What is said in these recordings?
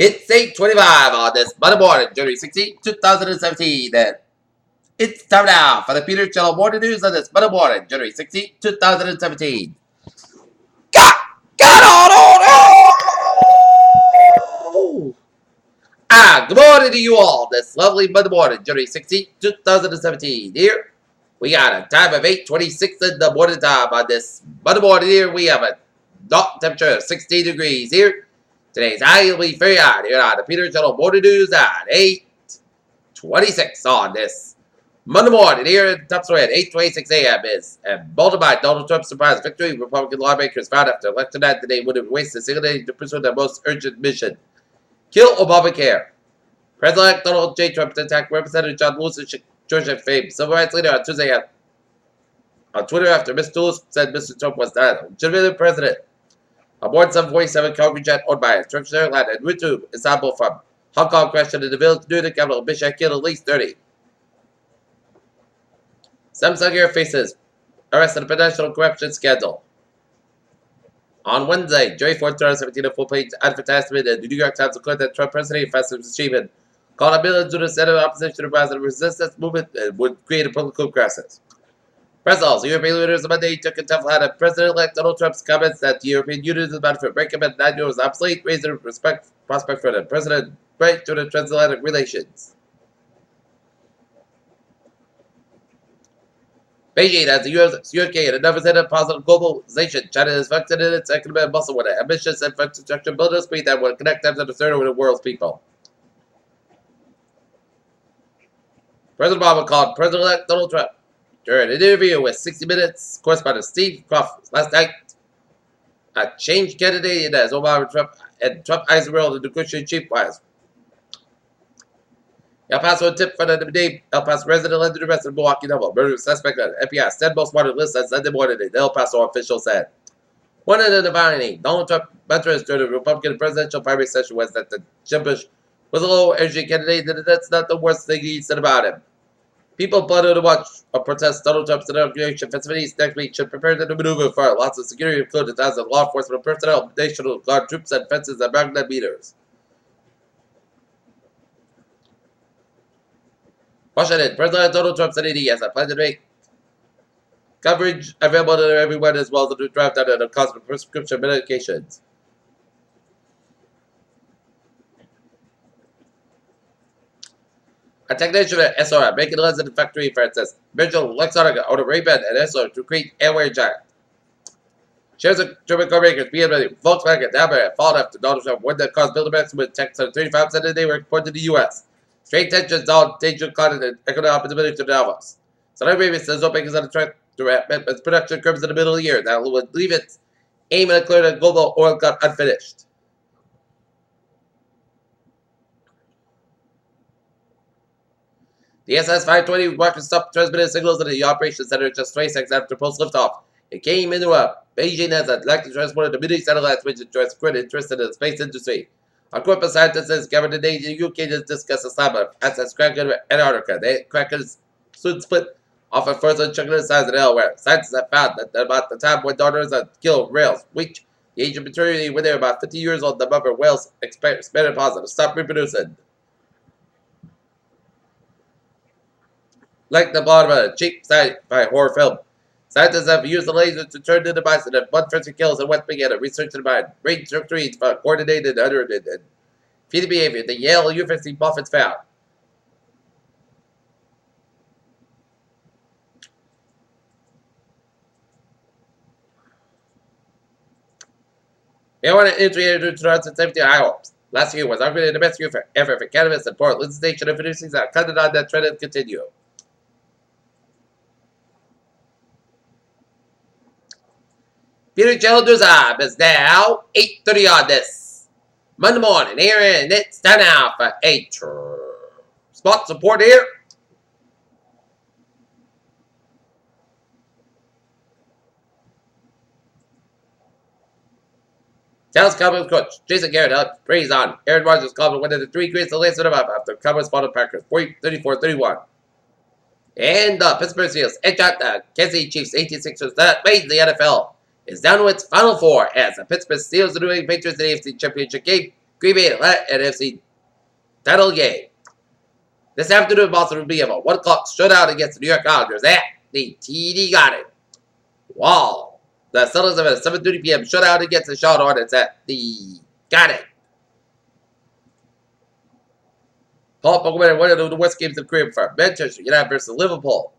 It's 8:25 on this Monday morning, January 16, 2017. And it's time now for the Peter Channel Morning News on this Monday morning, January 16, 2017. Got on! Good morning to you all this lovely Monday morning, January 16, 2017. Here, we got a time of 8:26 in the morning time on this Monday morning. Here, we have a dot temperature of 16 degrees here. Today's high will be very hot here on the Peter Channel Morning News at 8:26 on this Monday morning here in Tupsway at 8:26 a.m. is bolstered by Donald Trump's surprise victory. Republican lawmakers found after election night that they would have wasted a single day to pursue their most urgent mission: kill Obamacare. President-elect Donald J. Trump attacked Representative John Lewis of Georgia fame civil rights leader on Tuesday on Twitter after Mr. Lewis said Mr. Trump was not a legitimate president. A Boeing 747 cargo jet owned by Turkish Airlines en route to Istanbul from Hong Kong crashed into the village near the capital, Bishkek, killed at least 30. Samsung Air faces arrest in a potential corruption scandal. On Wednesday, January 4, 2017, a full-page advertisement in the New York Times declared that Trump presidency offensive achievement called on millions to the Senate opposition to the president resistance movement and would create a political crisis. Brussels, European leaders on Monday took a tough line at President-elect Donald Trump's comments that the European Union is about to break up at 9 years obsolete, raising prospect for the president right to the transatlantic relations. Beijing has the UK and another set of positive globalization. China is functioning in its economic muscle with an ambitious infrastructure building speed that will connect them to the third of the world's people. President Obama called President-elect Donald Trump during an interview with 60 Minutes correspondent Steve Crawford last night. A change candidate as Obama Trump eyes the world in the negotiating chief wise. El Paso tip for the name El Paso resident led to the rest of Milwaukee Devil. Murder suspect on FBI said most wanted list on Sunday morning, the El Paso official said. One of the divining Donald Trump mantras during the Republican presidential primary session was that the Jim Bush was a low energy candidate, and that's not the worst thing he said about him. People planning to watch or protest Donald Trump's inauguration festivities next week should prepare to maneuver for lots of security, including thousands of law enforcement personnel, National Guard troops, and fences and magnet meters. Washington, President Donald Trump said he has a plan to make coverage available to everyone as well as the draft down on the cost of prescription medications. A technician at SR making less in the factory, Francis Mitchell Lexonica owned a Ray-Ban and SR to create airway giant. Shares of German car makers BMW, Volkswagen, Daimler have fallen after Donald Trump won that caused builder banks with tax on 35% of the day were exported to the U.S. Straight tensions on danger caught in economic opportunity to Davos. Saudi Arabia says OPEC is on a track to wrap its production curbs in the middle of the year. That would leave its aim at clearing the global oil cut unfinished. The SS-520 rocket stopped transmitting signals in the operations center just 20 seconds after post liftoff. It came into a Beijing has elected transported the mini satellites, which address great interest in the space industry. A group of scientists discovered today the UK to discuss the slam of SS Kraken in Antarctica. The Kraken soon split off a frozen chunk of the size of Delaware. Scientists have found that about the time when daughters had killed whales reach the age of maturity when they were about 50 years old, the mother whales expanded positive, stop reproducing. Like the bottom of a cheap sci-fi horror film, scientists have used the laser to turn the device into bloodthirsty kills and West began a research in mind. Range structures for coordinated and feeding behavior. The Yale University Buffets found. Marijuana introduced in 2017 Iowa. Last year was arguably the best year ever for cannabis, and Portland Station introducing that counted on that trend and continue. Peter Childers Up is now 8:30 on this Monday morning here, and it's time now for a spot support here. Dallas Cowboys coach Jason Garrett helped praise on Aaron Rodgers' Cowboys winning the 3 greats the last of up after Cowboys fought the Packers 34-31. And the Pittsburgh Steelers edged out the Kansas City Chiefs 18-6 that made the NFL is down to its final 4 as the Pittsburgh Steelers and the New England Patriots in the AFC Championship game Green Bay Atlanta NFC title game. This afternoon, Boston will be a 1 o'clock showdown against the New York Islanders at the TD Garden. Wow. The Celtics have a 7:30 p.m. showdown against the Charlotte Hornets at the Garden. Paul Pogba one of the worst games of the career for Manchester United versus Liverpool.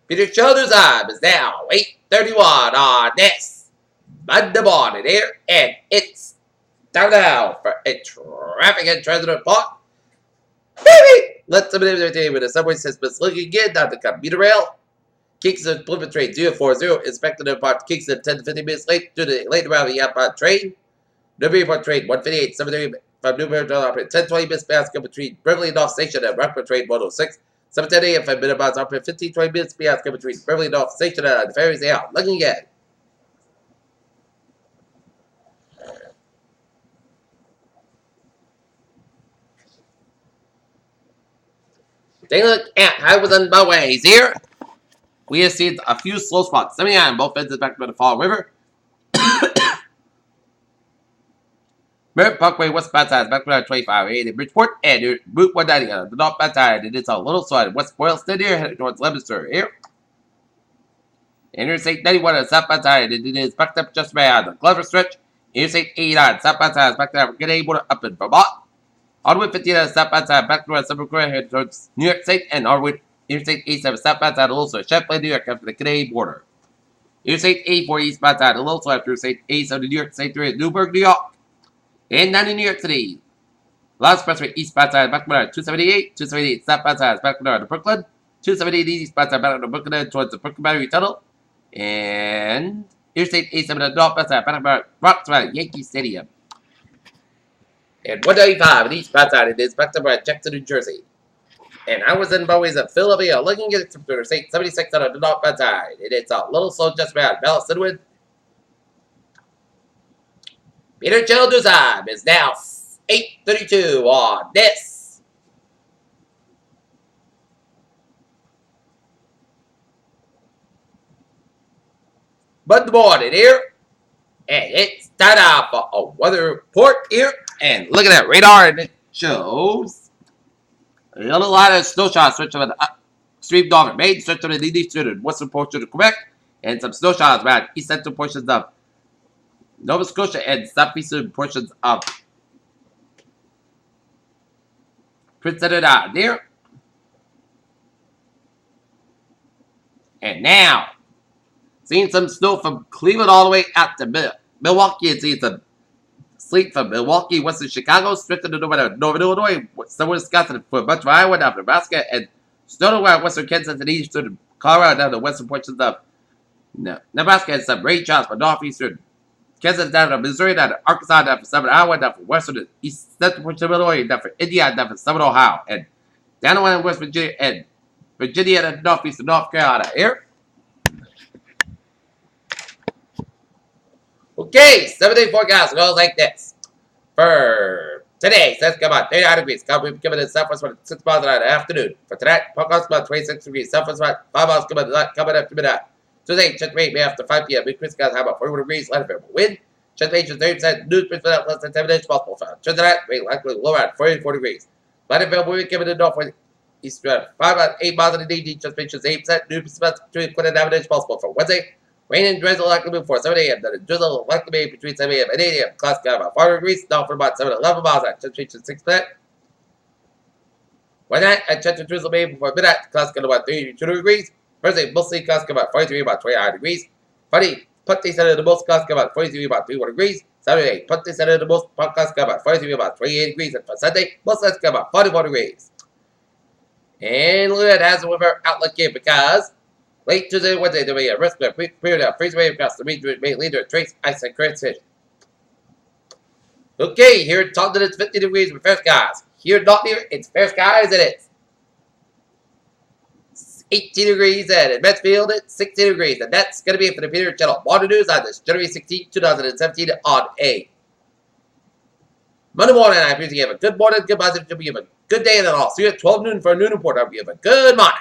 Peter Childers' time is now 8:31 on this Monday morning here, and it's time now for a traffic and transit report. Baby! Let's submit everything with the subway system is looking good down the commuter rail. Kingston Plymouth train 040 expected to depart Kingston 10 to 15 minutes late due to the late arrival outbound train. Newburyport train 158, 7:30 from Newburyport operated 10-20 minutes past come between Beverly North Station and Rockport train 106. 7:10 a.m. 5 minute miles operated 15-20 minutes past come between Beverly North Station and the ferries out. Looking good. Take a look at highways and byways here. We have seen a few slow spots. 79 on both ends back to the Fall River. Merritt Parkway westbound side back to 25 in Bridgeport and Route 190 on the northbound side. It is a little slow at West Boylston here, headed towards Leominster here. Interstate 91 on the southbound side. It is backed up just about the Glover stretch. Interstate 89 southbound side is back to the Grenade border up in Vermont. Hardwood 15 on the southbound side back towards Summer Square headed towards New York State, and Hardwood Interstate 87 southbound side also Champlain, New York after the Canadian border. Interstate 84 eastbound side a little slow after Interstate 87 New York State 3 at Newburgh, New York. And 90 New York City. Last Expressway eastbound side back to 278, 278 southbound side back to Brooklyn, 278 eastbound side back to Brooklyn towards the Brooklyn Battery Tunnel, and Interstate 87 on the northbound side back to Roxbury Yankee Stadium. And 195 on the eastbound side it is back to Jackson, New Jersey. And I was in Bowies of Philadelphia looking at it Interstate 76 on the northbound side. And it's a little slow just about Dallas Sidwood. Peter Childers' time is now 8:32 on this Monday morning here. And it's time out for a weather report here. And look at that radar, and it shows a little lot of snow showers stretching from the upstream northern Maine, stretching from the eastern western portion of Quebec, and some snow showers around east central portions of Nova Scotia and southeastern portions of Prince Edward Island there. And now, seeing some snow from Cleveland all the way out to Milwaukee, and seeing some sleet from Milwaukee, western Chicago, stretching to northern Illinois, somewhere Wisconsin, for much of Iowa, down to Nebraska, and snow around western Kansas and eastern Colorado, down to western portions of Nebraska, and some rain showers for northeastern Kansas, down to Missouri, down to Arkansas, down for southern Iowa, down for western and east central portions of Illinois, down for Indiana, down for southern Ohio, and down to West Virginia, and Virginia and northeastern North Carolina here. Okay, 7-day forecast goes like this. For today, it's come out 39 degrees. Coming in southwest about 6 miles an hour in the afternoon. For tonight, forecast about 26 degrees. Southwest about 5 miles coming after midnight. Today, check rate after 5 p.m. Big Chris guys have about 41 degrees. Light variable wind. Check rate is 30%. News pitch without less than 10 minutes possible. For tonight, rate likely low at 44 degrees. Light variable wind coming in north east 5 about 8 miles in the DD. Check rate is 8%. News pitch between 29 minutes possible. For Wednesday, rain and drizzle likely before 7 a.m. Then a drizzle likely be between 7 a.m. and 8 a.m. Clouds got about 4 degrees. Down for about 7 to 11 miles at check rate is 6%. Wednesday, at check the drizzle maybe before midnight. Clouds got about 32 degrees. Thursday, mostly clouds come about 43, about 29 degrees. Friday, Punty Center, the most clouds come about 43, about 31 degrees. Saturday, Punty Center, the most clouds come about 43, about 28 degrees. And for Sunday, most clouds come about 44 degrees. And look at that as a weather outlook here because late Tuesday and Wednesday, there will be a risk of a brief period of freezing wave across the region, may lead to a trace ice and crayfish. Okay, here in Taunton, it's 50 degrees with fair skies. Here in Nottingham, it's fair skies, and it's 18 degrees, and in Mansfield, it's 16 degrees. And that's going to be it for the Peter Channel Water News on this January 16, 2017 on a Monday morning. I appreciate you have a good morning, good positive, you have a good day, and then I'll see you at 12 noon for a noon report. I hope you have a good morning.